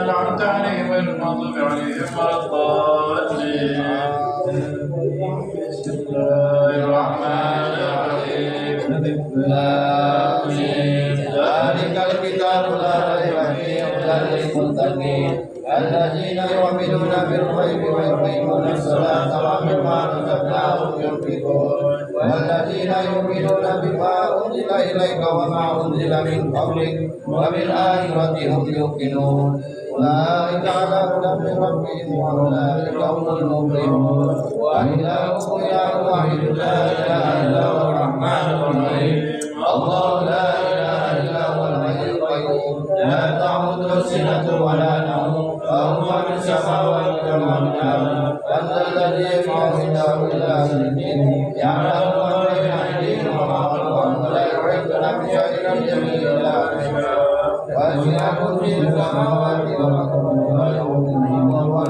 أنعمت عليهم غير المغضوب عليهم ولا الضالين. بسم الله الرحمن الرحيم. ذلك الكتاب لا ريب فيه هدى للمتقين الذين يؤمنون بالغيب ويقيمون الصلاة ومما رزقناهم ينفقون والذين يؤمنون بما أنزل إليك وما أنزل من قبلك وبالآخرة هم يوقنون أولئك على هدى من ربهم وأولئك هم المفلحون. وإلهكم إله واحد لا إله إلا هو الرحمن الرحيم الله لا إله إلا هو الحي القيوم لا تأخذه سنة ولا نوم وهو في السماوات وما في الأرض. من ذا الذي يشفع عنده إلا بإذنه يعلم ما بين أيديهم وما خلفهم ولا يحيطون بشيء من علمه إلا بما شاء وسع كرسيه السماوات والأرض ولا يؤوده حفظهما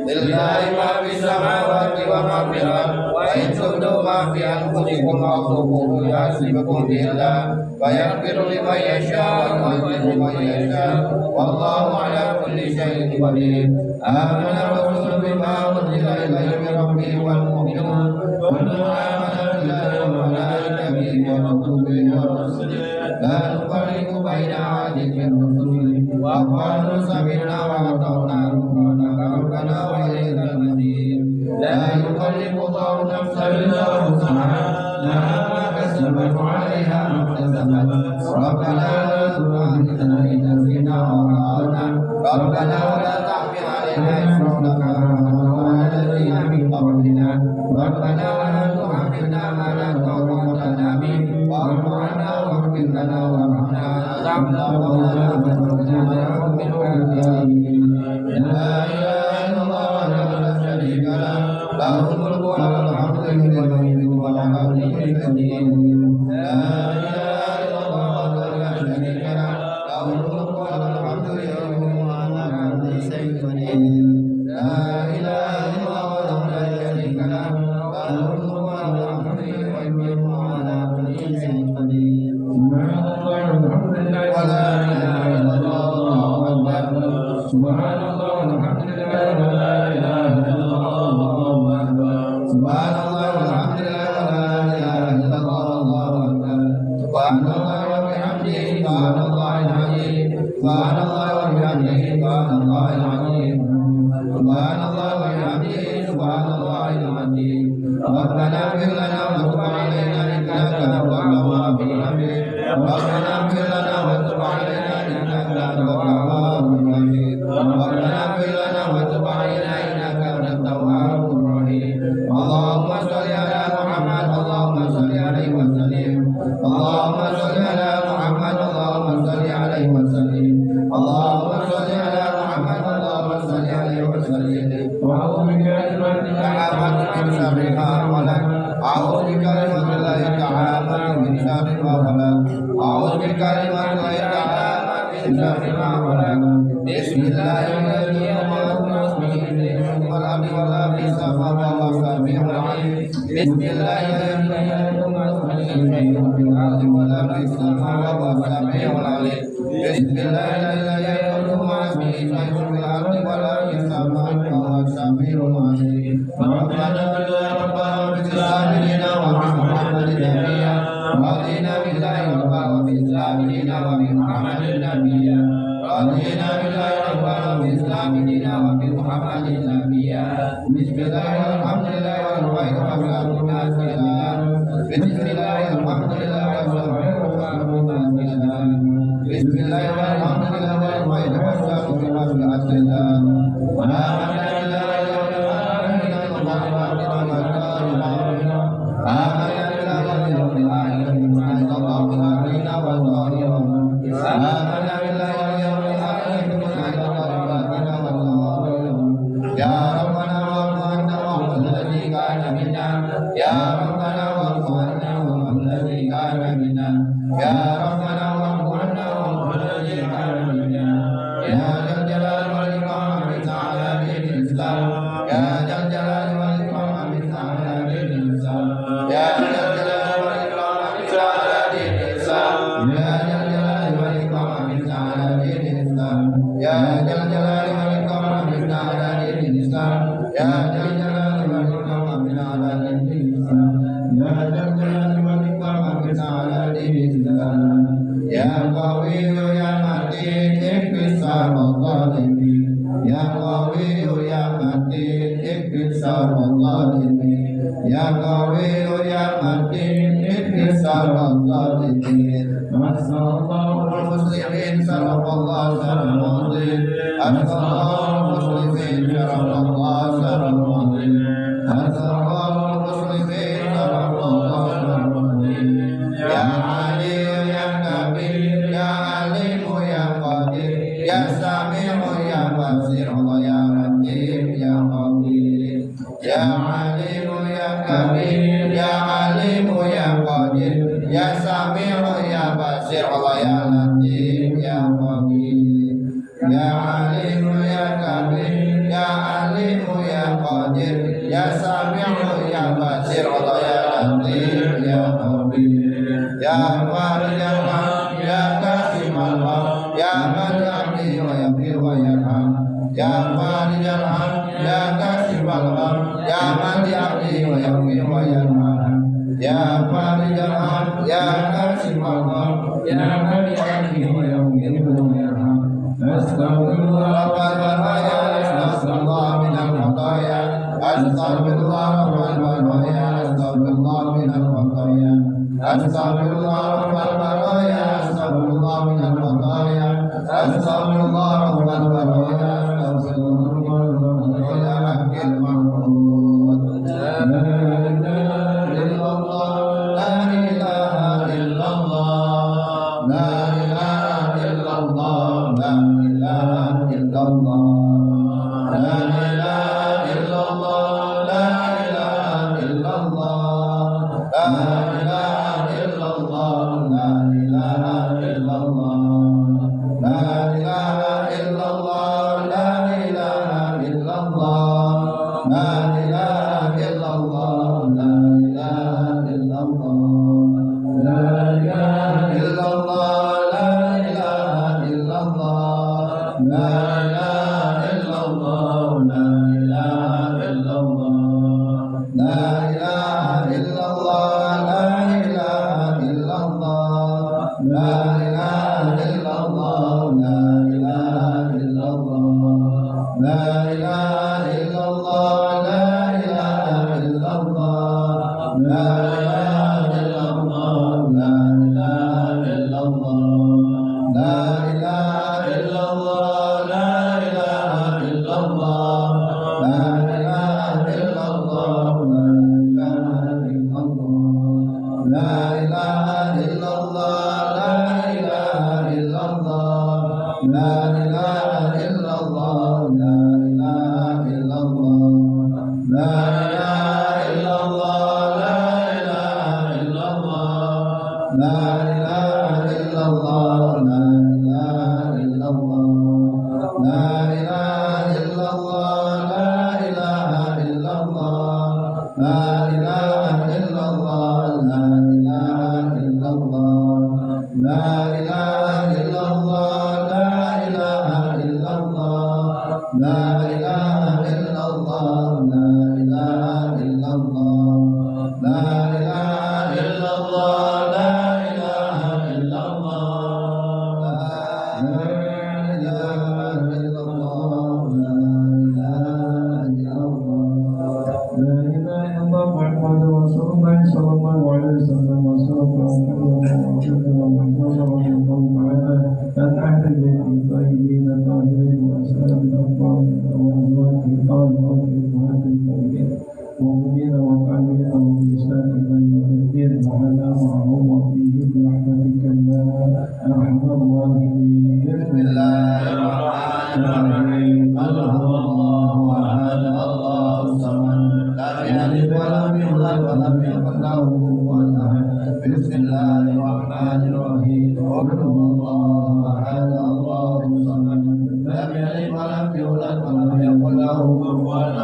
لله ما في السماوات وما في الأرض وإن تبدوا ما في أنفسكم أو تخفوه يحاسبكم به الله فيغفر لمن يشاء ويعذب من يشاء والله على كل شيء قدير. آمن الرسول بما أنزل إليه من ربه والمؤمنون كل آمن بالله وملائكته وكتبه ورسله لا نفرق بين أحد من رسله وقالوا سمعنا وأطعنا غفرانك ربنا وإليك المصير. لا يكلف الله نفسا إلا وسعها لها ما كسبت وعليها ما اكتسبت ربنا لا تؤاخذنا إن نسينا وأخطأنا ربنا ولا تحمل علينا إصرا كما حملته على الذين من قبلنا ربنا ولا تحملنا ما لا طاقة لنا به واعف عنا واغفر لنا وارحمنا أنت مولانا فانصرنا على القوم الكافرين. لا إله إلا الله وحده لا شريك له له الملك وله الحمد يحيي ويميت وعلى كل شيء قدير. لا إله إلا الله وحده لا شريك له له الملك وله الحمد يحيي وعلى كل شيء قدير. لا إله إلا الله وحده لا شريك له له الملك وله الحمد يحيي وعلى كل شيء قدير. سبحان الله والحمد لله ولا إله إلا الله والله أكبر. سبحان الله والحمد لله ولا إله إلا الله والله أكبر. سبحان الله والحمد لله ولا إله إلا الله والله أكبر. سبحان الله وبحمده سبحان الله العظيم. سبحان الله وبحمده سبحان الله العظيم. سبحان الله وبحمده سبحان الله العظيم. ربنا اغفر لنا وتب علينا إنك أنت التواب الرحيم. ربنا اغفر لنا وتب علينا إنك أنت التواب الرحيم. ربنا اغفر لنا وتب علينا إنك أنت التواب الرحيم. اللهم صل على محمد اللهم صل عليه وسلم. اللهم صل على محمد اللهم صل عليه وسلم. اللهم صل على محمد اللهم صل عليه وسلم. وأعوذ بكلمات التعامة من شر ما خلق. أعوذ بكلمات الله التعامة من شر ما خلق. أعوذ بكلمات الله التعامة من شر ما خلق. بسم الله الذي يخلق اسمه والأرض ولا في السماء وهو السميع العليم. بسم الله الذي يخلق اسمه في الأرض ولا في السماء وهو السميع العليم. بسم الله الذي يخلق اسمه في الأرض ولا في السماء وهو السميع العليم. ربنا يا ربنا بالإسلام دينا وبمحمد نبيا رضينا بالله ربا وبالإسلام دينا وبمحمد نبيا رضينا بالله ربا وبالإسلام دينا وبمحمد نبيا. بسم الله والحمد لله والخير والصلاة والسلام. بسم الله والحمد لله والخير والسلام. بسم الله والحمد لله والخير والصلاة والسلام. ولا آمنا بالله Ya Jal Jalali wal Ikram amin ala dini Islam. Ya Jal Jalali wal Ikram amin ala dini Islam. Ya Jal Jalali wal Ikram amin ala dini Islam. Ya Jal Jalali wal Ikram amin ala dini Islam. Ya Jal Jalali wal Ikram amin ala dini Islam. Ya Jal Jalali wal Ikram amin ala dini Islam. Ya Qawiyyu ya Matin ikhtisar al-zalimin. Ya Qawiyyu ya Matin ikhtisar al-zalimin. Ya Qawiyyu ya Matin ikhtisar al-zalimin. Masallallahu al-muslimin sarafallahu sarafallahu Masallallahu al-muslimin sarafallahu sarafallahu Masallallahu al-muslimin sarafallahu sarafallahu Ya Ali ya Kabir ya Alimu ya Qadir Ya Sami'u ya Basir Allah ya Latif ya Qadir Ya Alimu ya Kabir ya Alimu ya Qadir Ya Sami'u ya Basir Allah ya Latif ya Qadir Ya Alimu ya Kabir ya Alimu ya Qadir Ya Sami'u ya Basir Allah ya Latif ya Qadir Ya Farij al-Haq Ya Kasim al-Haq Ya Man yahdi wa yaghfir wa yarham Ya Farij al-Haq Ya Kasim al-Haq Ya Man yahdi wa yaghfir wa yarham Ya Farij al-Haq Ya Kasim al-Haq Ya Man yahdi wa yaghfir wa yarham Astaghfirullah wal baraya Astaghfirullah minal khataya Astaghfirullah wal baraya Astaghfirullah minal khataya Astaghfirullah wal baraya Astaghfirullah minal khataya Astaghfirullah wal baraya Astaghfirullah wal baraya La ilaha illallah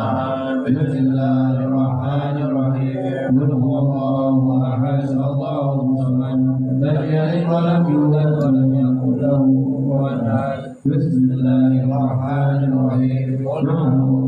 بسم الله الرحمن الرحيم قل هو الله أحد الله الصمد لم يلد ولم يولد ولم يكن له كفوا أحد بسم الله الرحمن الرحيم قل هو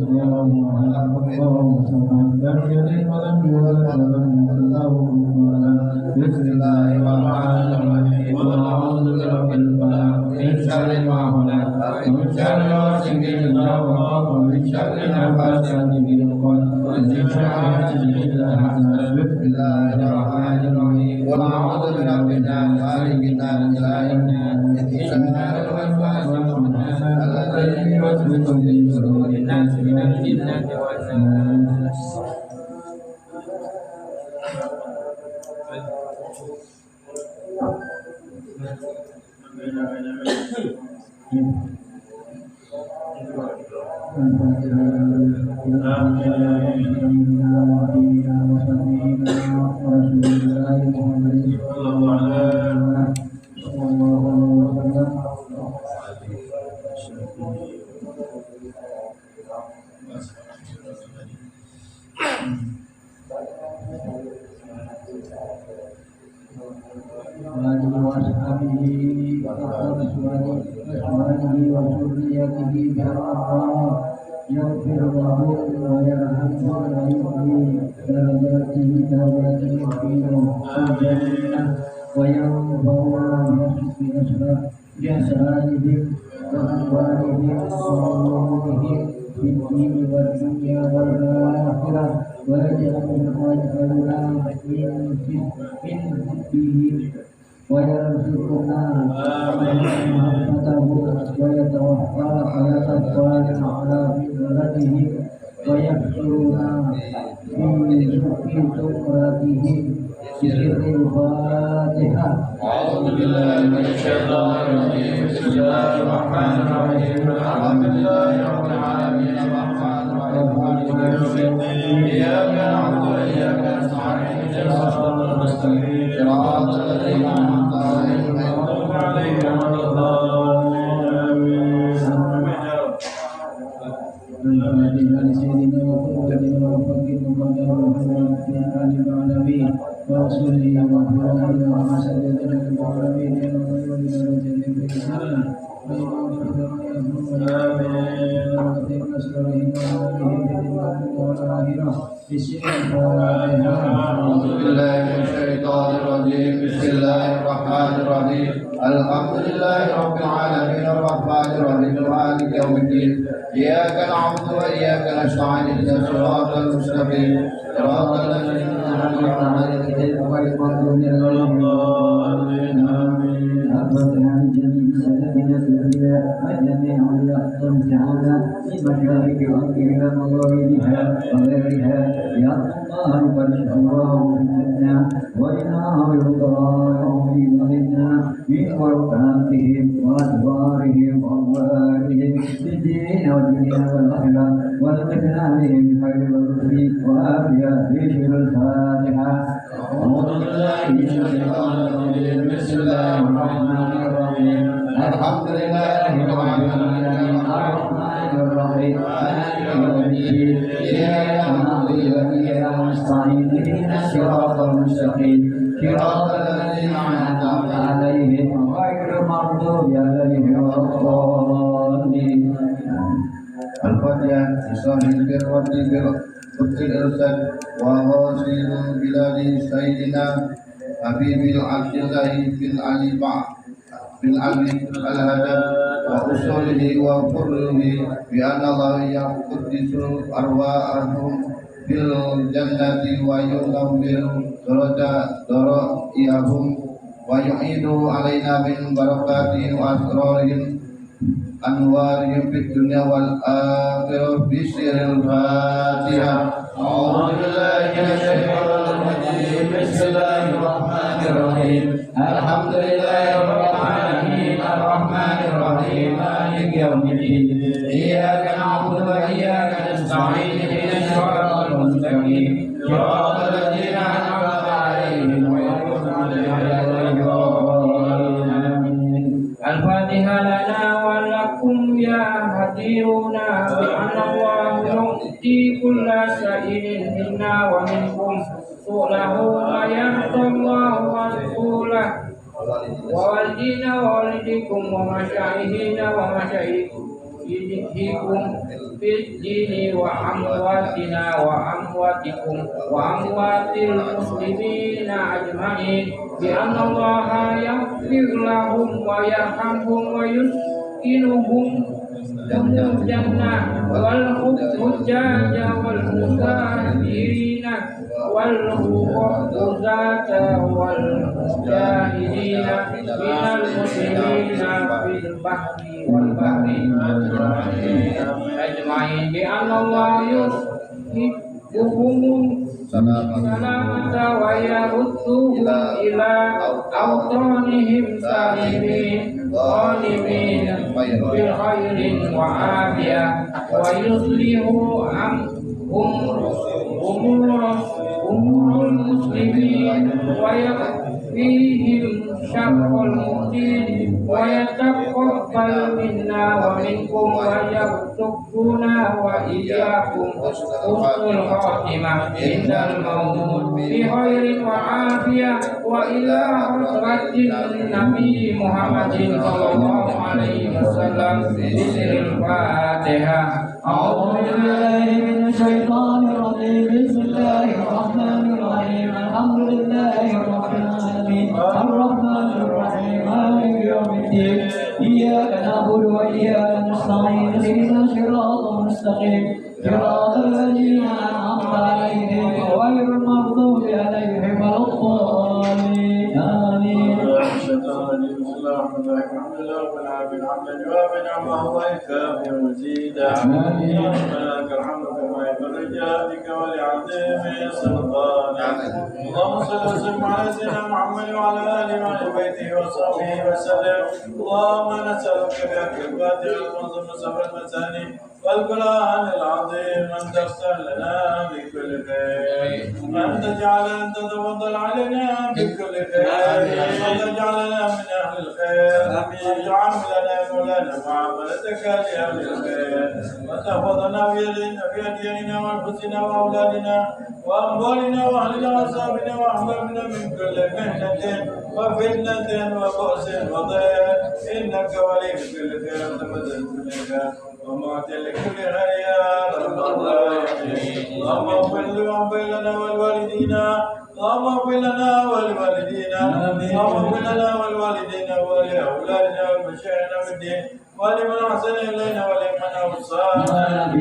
الله أحد الله الصمد لم يلد ولم يولد ولم يكن له كفوا أحد بسم الله الرحمن الرحيم قل أعوذ برب الفلق من شر ما خلق ومن شر غاسق إذا وقب ومن شر النفاثات في العقد ومن شر حاسد إذا حسد بسم الله الرحمن الرحيم قل أعوذ برب الناس مالك الناس إله الناس من شر الوسواس الخناس الذي يوسوس في صدور الناس من الجنة والناس. يغفر له ويرحمه ويؤمن درجاته وينفعنا بأسرارهم وأموالهم وعلومهم في الدين والدنيا والآخرة ويجعلنا من حبه ويرزقنا محبته ويتوفى على فطرته ويحشرنا في زمرته بسر الفاتحة. أعوذ بالله من الشيطان الرجيم. بسم الله الرحمن الرحيم. الحمد لله رب العالمين الرحمن الرحيم مالك يوم الدين إياك نعبد وإياك نستعين اهدنا الصراط المستقيم صراط الذين أنعمت عليهم غير المغضوب عليهم ولا الضالين. أعوذ بالله من الشيطان الرجيم. بسم الله الرحمن الرحيم. الحمد لله رب العالمين الرحمن الرحيم مالك يوم الدين إياك نعبد وإياك نستعين اهدنا الصراط المستقيم صراط الذين أنعمت عليهم غير المغضوب عليهم ولا الضالين. من ورثاتهم وأدبارهم وأموالهم في الدين والدنيا والآخرة ولتكن عليهم بخير والرسل وآفية في شر الفاتحة. أعوذ بالله من الشيطان الرجيم. بسم الله الرحمن الرحيم. الحمد لله رب العالمين الرحمن الرحيم مالك يوم الدين إياك نعبد وإياك نستعين اهدنا الصراط المستقيم صراط الذين أنعمت عليهم غير المغضوب عليهم ولا الضالين. الفاتحة. بسم الله الرسل وغاسل بلاد سيدنا حبيب عبد الله بن علي الهدى وأصوله وفره بأن الله يقدس أرواحهم في الجنة وينور ضرائهم ويعيد علينا من بركاتهم وأسرارهم أنوارهم في الدنيا والآخرة بسر الفاتحة. أعوذ بالله من الشيطان الرجيم. بسم الله الرحمن الرحيم. الحمد لله رب العالمين الرحمن الرحيم مالك يوم الدين إياك نعبد وإياك نستعين اهدنا الصراط المستقيم صراط الذين أنعمت عليهم غير المغضوب عليهم ولا الضالين. الفاتحة لنا ولكم يا هدينا بأن الله يؤتي كل سائل منا ومنكم سؤله ويرضى الله ورسوله ووالدينا ووالديكم ومشايخنا ومشايخكم في الدين وأمواتنا وأمواتكم وأموات المسلمين أجمعين بأن الله يغفر لهم ويرحمهم ويسكنهم الجنة والحجاج والمسافرين والغزاة والمجاهدين من المسلمين في البحر والبحر أجمعين بأن الله يصحبهم سلامة ويردهم إلى أوطانهم سالمين غانمين بخير وعافية ويصلح أمور المسلمين ويكفيهم شر المؤمنين ويتقبل منا ومنكم ويرزقنا وإياكم حسن الخاتمة عند الموت بخير وعافية وإلى حضرة النبي محمد صلى الله عليه وسلم بسر الفاتحة. أعوذ بالله من الشيطان الرجيم. بسم الله الرحمن الرحيم. الحمد لله رب العالمين الرحمن الرحيم مالك يوم الدين إياك نعبد وإياك نستعين اهدنا الصراط المستقيم صراط الذين أنعمت عليهم غير المغضوب عليهم ولا الضالين آمين. بسم الله الرحمن الرحيم. الحمد لله رب العالمين حمدا يوافي نعمه ويكافئ مزيدا. آمين. لك الحمد كما ينبغي لجلالك ولعظيم سلطانك. اللهم صل وسلم على سيدنا محمد وعلى اله وعلى بيته وصحبه وسلم. اللهم نسالك بحق الفاتحه المنظم سبع المثاني والقرآن العظيم أن تغفر لنا بكل خير وأن تتفضل علينا بكل خير وأن تجعلنا من أهل الخير وتعاملنا مولانا معاملتك لأهل الخير وتحفظنا في أدياننا وأنفسنا وأولادنا وأموالنا وأهلنا وأصحابنا وأحبابنا من كل مهنة وفتنة وبؤس وضيق إنك ولي كل خير تبذل كل خير ومعطي لكل خير يا رب العالمين. اللهم اغفر لنا ولوالدينا اللهم اغفر لنا ولوالدينا اللهم اغفر لنا ولوالدينا ولأولادنا والمشايخنا في الدين ولمن أحسن إلينا ولمن أوصانا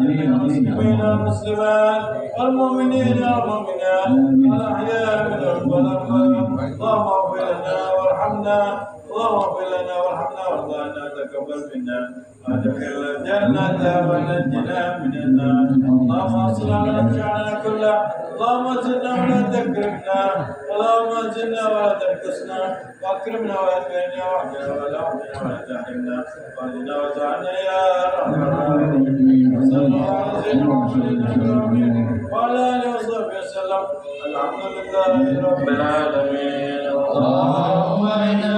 المسلمين والمسلمات والمؤمنين والمؤمنات الأحياء منهم والأموات. اللهم اغفر لنا وارحمنا اللهم اغفر لنا وارحمنا وارض عنا تقبل منا وادخلنا الجنة ونجنا من النار. اللهم اصلح لنا شأننا كله اللهم زدنا ولا تكرمنا اللهم زدنا ولا تنقصنا واكرمنا واتقنا واهدنا ولا تهدنا ولا تحرمنا واهدنا واجعلنا يا رب العالمين. صلى الله على سيدنا محمد وعلى اله وصحبه وسلم. الحمد لله رب العالمين. اللهم انا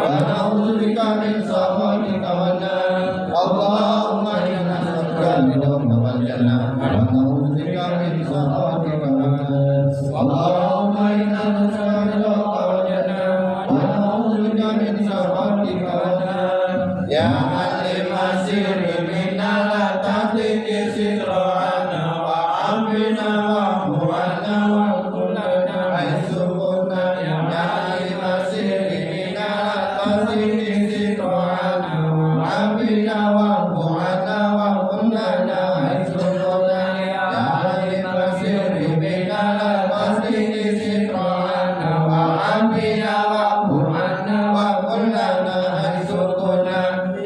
ونعوذ بك من سخطك والنار. اللهم انا نسالك الهدى والجنه ونعوذ بك من سخطك والنار. اللهم انا نسالك الهدى والجنه ونعوذ بك من سخطك والنار. يا علم السر منا لا تهلك ستر عنا وعافنا واعف عنا واغفر لنا حيث كنا. يا علم السر منا لا تهلك ستر عنا وعافنا واعف عنا واغفر لنا حيث كنا. يا علم السر منا لا تهلك ستر عنا وعافنا واعف عنا واغفر لنا حيث كنا.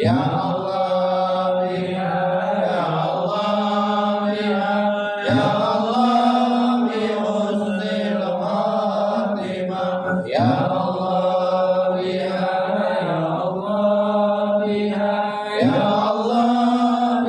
يا الله يا الله يا الله بحسن الخاتمة. يا الله يا الله يا الله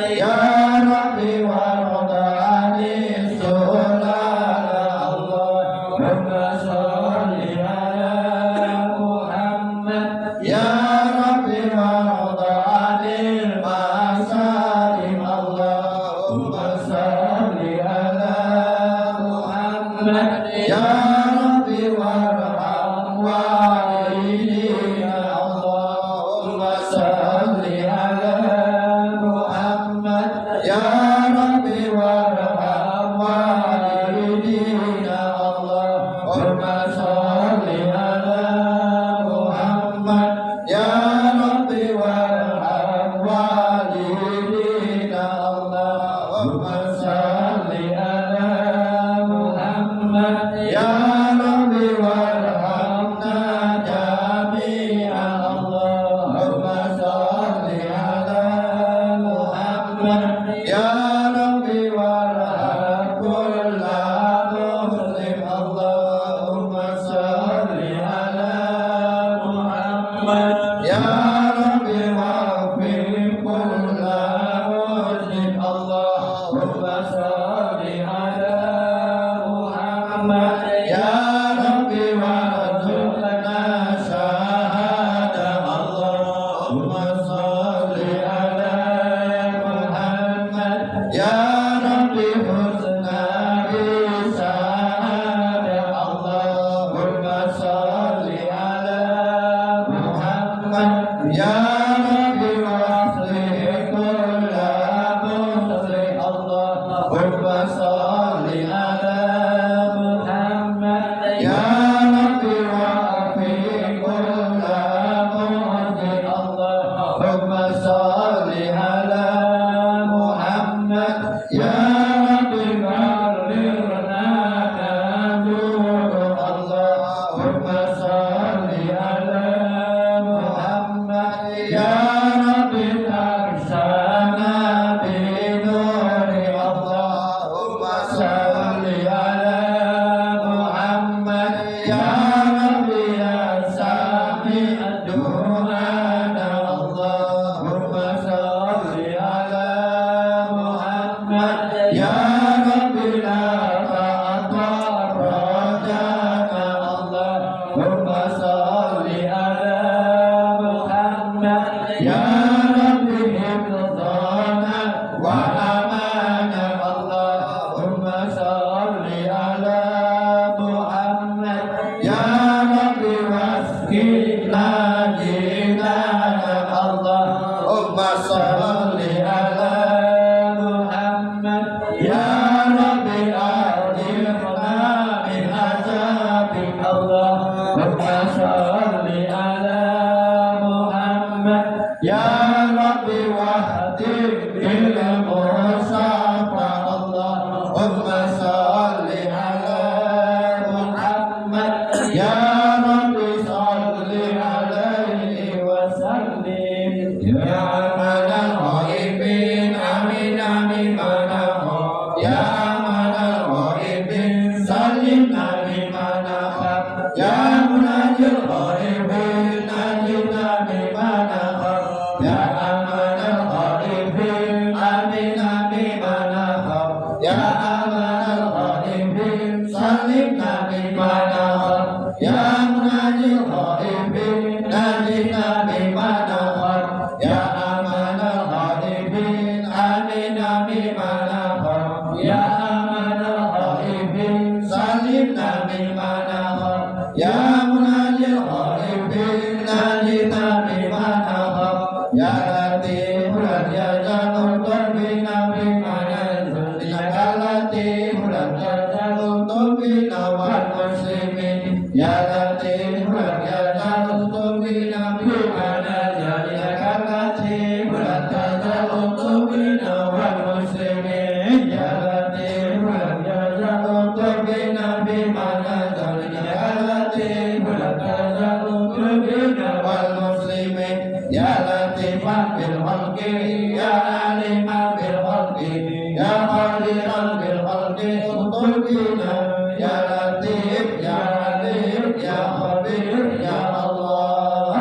Ya Rabbi warda ani sulala Allahumma sholli ala Muhammad Ya Rabbi warda anil masalim Allahumma sholli ala Muhammad Ya Rabbi warham walidina Allahumma sholli ala Muhammad Ya Rabbi warham walidina Allahumma sholli ala Muhammad Ya Rabbi warham walidina Allahumma sholli ala Muhammad Ya Rabbi warhamna jami'an Allahumma sholli ala Muhammad Ya Rabbi warham kulla muslim Allahumma sholli ala Muhammad Ya Rabbi waghfir kulla muslim Allahumma sholli ala Muhammad Ya Rabbi warzuqna syahada Allahumma sholli ala Muhammad Ya Rabbi husna isa'ada Allahumma sholli ala Muhammad Ya Rabbi waslih kulla muslim Allahumma sholli ala Muhammad Ya Rabbi wa'fi kulla muslim Allahumma sholli ala Muhammad Ya Rabbi baligna kanjur Allahumma sholli ala Muhammad Ya Rabbi tarsana binuri Allahumma sholli ala Muhammad Ya Rabbi ya sami'ad du'ana Allahumma sholli ala Muhammad Ya Rabbi la ta'atarrajana Allahumma sholli ala Muhammad Ya Rabbi hifdhana wa amana Allahumma sholli ala Muhammad Ya Rabbi wasqina jinana Allahumma sholli ala Muhammad Ya Rabbi ajirna min azabik Allahumma sholli ala Muhammad Ya Rabbi wahdim bil musafa Allahumma sholli ala Muhammad Ya Rabbi sholli alaihi wa sallim Ya amanal ghaibin amin amin manaha Ya amanal ghaibin salim amin manaha Ya munajil ghaibin najina min manaha Ya amanal ghaibin amin amin manaha Ya amanal ghaibin salim amin manaha Ya munajil ghaibin najina min manaha Ya amanal ghaibin amin amin manaha Ya amanal ghaibin salim amin manaha Ya munajil ghaibin najina min manaha Ya latif ya jalul tarbina min manazil Ya latif ya jalul tarbina wal muslimin Ya latif ya jalul tarbina min manazil Ya latif ya jalul tarbina wal muslimin Ya latif ya jalul tarbina min manazil Ya latif ya jalul tarbina wal muslimin Ya latifah bil khalqi Ya alimah bil khalqi Ya khaliqan bil khalqi utubina Ya latif Ya alim Ya khabir Ya Allah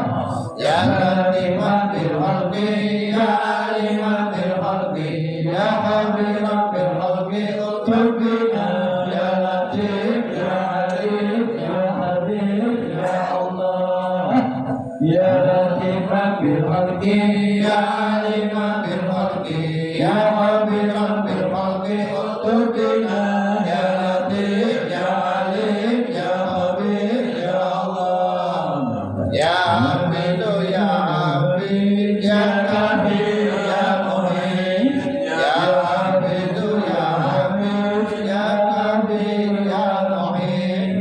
Ya latifah bil khalqi Ya alimah bil khalqi يا حبيب رب الخلق اطلب بنا يا لطيف يا عليم يا حبيب يا الله يا لطيف بالخلق يا عليم بالخلق يا حبيب رب الخلق اطلب بنا يا لطيف يا عليم يا حبيب يا الله يا عبد يا عبيد يا كبير يا مهين يا عبد يا عبيد يا كبير يا مهين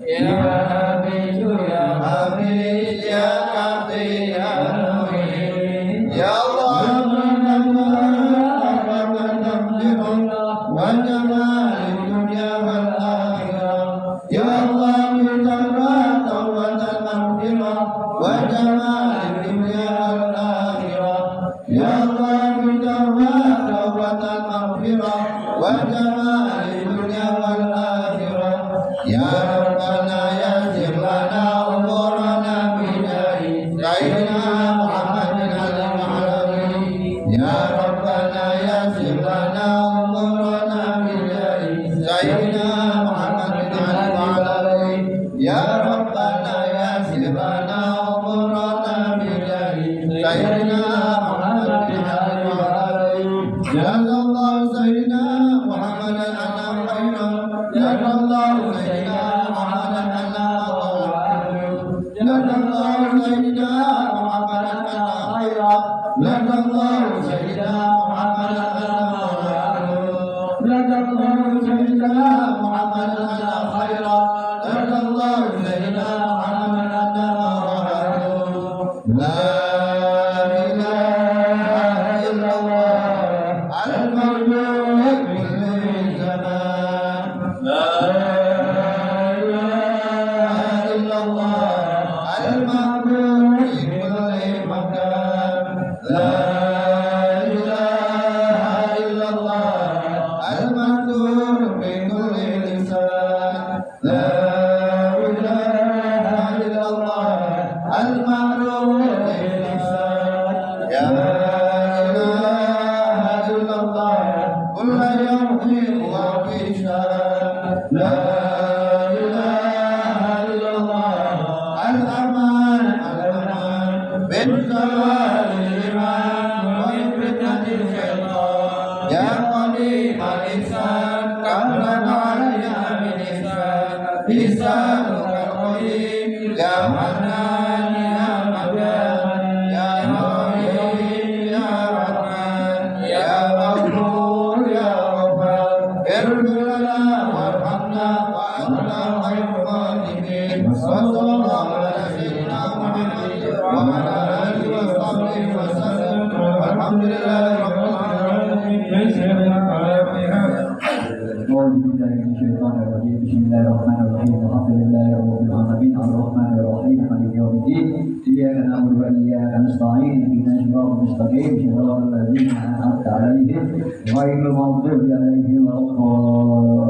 يا عبد يا عبيد يا كبير يا مهين يا الله وجمال الدنيا والآخرة يا الله بتوبة توبة المغفرة وجمال الدنيا والآخرة يا الله بتوبة توبة المغفرة وجمال الدنيا والآخرة يا ربنا يسر لنا أمورنا بجاه سيدنا محمد العالمين يا ربنا يسر لنا أمورنا بجاه سيدنا محمد العالمين يا ربنا يسر لنا أمورنا بجاه سيدنا محمد العالمين جزا الله سيدنا محمد عنا خيرا جزا الله سيدنا محمد عنا خيرا جزا الله سيدنا محمد عنا خيرا جزا الله سيدنا محمد عنا خيرا جزا الله سيدنا محمد عنا خيرا جزا الله سيدنا محمد عنا خيرا لا إله إلا الله المرجو كل زمان لا إله إلا الله المعبود في كل مكان لا إله إلا الله المذكور في كل لسان لا إله إلا الله المعروف باللسان يا إله إلا الله كل يوم وفي شان لا إله إلا الله الأمان الأمان من زوال الإيمان ومن فتنة الشيطان يا قديم الإنسان كرم علينا من إحسان لسانك القديم يا منان يا مكان يا رحيم يا رحمن يا غفور يا غفار اغفر لنا وارحمنا وأنت خير الراحمين وصلى الله على سيدنا محمد وعلى آله وصحبه وسلم والحمد لله رب العالمين. أعوذ بالله من الشيطان الرجيم بسم الله الرحمن الرحيم الحمد لله رب العالمين الرحمن الرحيم مالك يوم الدين إياك نعبد وإياك نستعين اهدنا الصراط المستقيم صراط الذين أنعمت عليهم غير المغضوب عليهم ولا الضالين